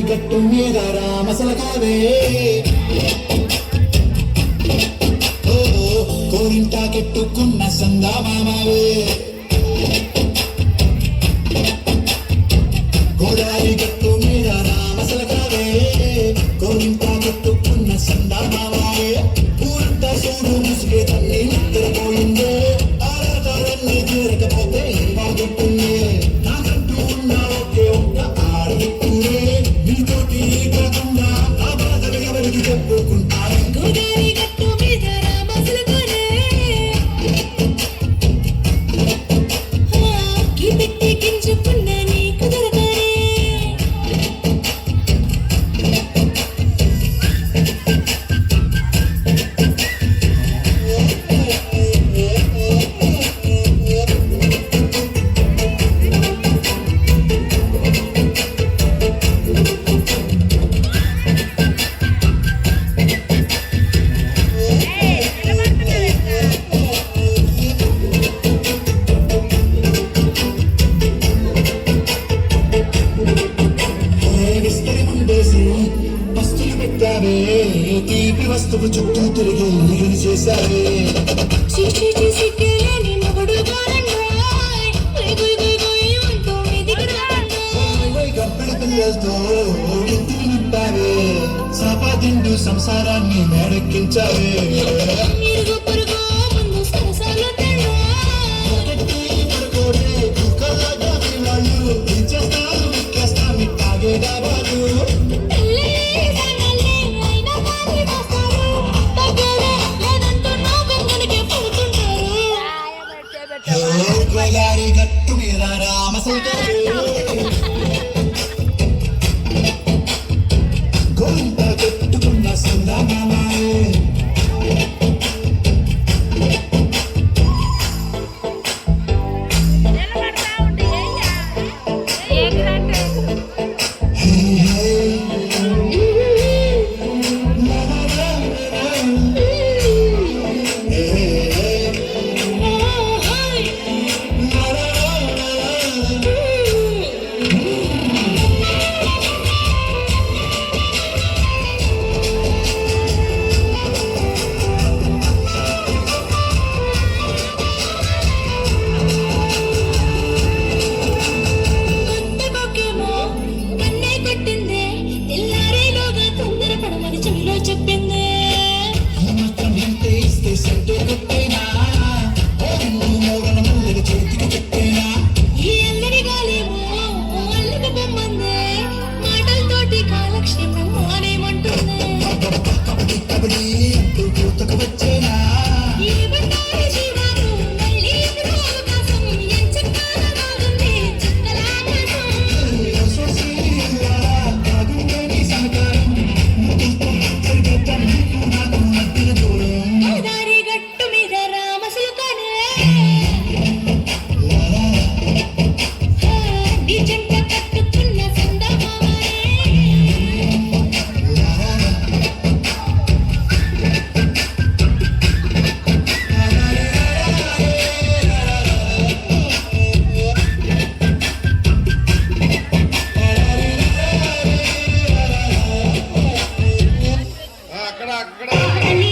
గట్టు మీద రామసలకావే కోరింటాకెట్టుకున్న సందా మామావే గోదారి గట్టు మీద రామసలకావే కోరింటాకెట్టుకున్న సందా మామావే ఊరంతా సూడు ముసుగే తల్లి నిద్రపోయిందే ఆరాటాలన్నీ తీరకపోతే బాగుంటుందే నాకంటూ ఉన్న ఒకే ఒక్క ఆడవిక్కునే నీతోటి కాకుండా ఆ బాధ ఎవరికి చెప్పుకుంటాను గోదారి గట్టు మీద రామసలకావే గిపెట్టి గింజుకున్న నీకు దొరకరే వస్తులు పెట్టావే తీపి వస్తువు చుట్టూ తిరిగి మిగిలి చేశావే చీచి సిగ్గలేని మొగుడు గారండాయ్ గుయ్ గుయ్ గుయ్ గుయ్ అంటూ మీదికి రాండాయ్ గబ్బిడి పిల్లలతో ఇంటిని నింపావే సాపాదిండు సంసారాన్ని మేడెక్కించావే ఇరుగు పొరుగు ముందు సరసాలు తెండాయ్ పడుకోడే కుక్కలాగా మీ వాళ్ళు ఇచ్చేస్తారు మిక్కేస్తాం తాగేదా వాళ్ళు గోదారి గట్టు మీద రామసలకావే గోంత కట్టుకున్న సందా మామావే చెప్పింది మాత్రం ఎంత ఇస్తే సంటే కొట్టేనా చేతికి చెప్పేనా ఈ అల్లరి గాలేమో అల్లుకు బొమ్మంది మాటలతోటి కాలక్షేపం మానేమంటుంది కబడ్డీ కబడ్డీ అంటూ కూతకు వచ్చేనా ఏమంటారు జీవాలు మళ్ళీ ఇప్పుడు అవకాశం ఎంచక్కాల బాగుంది చుక్కలాకాశం గోదారి గట్టు మీద రామసలకావే నీ చెంప కట్టుకున్న సందా మామావే అక్కడ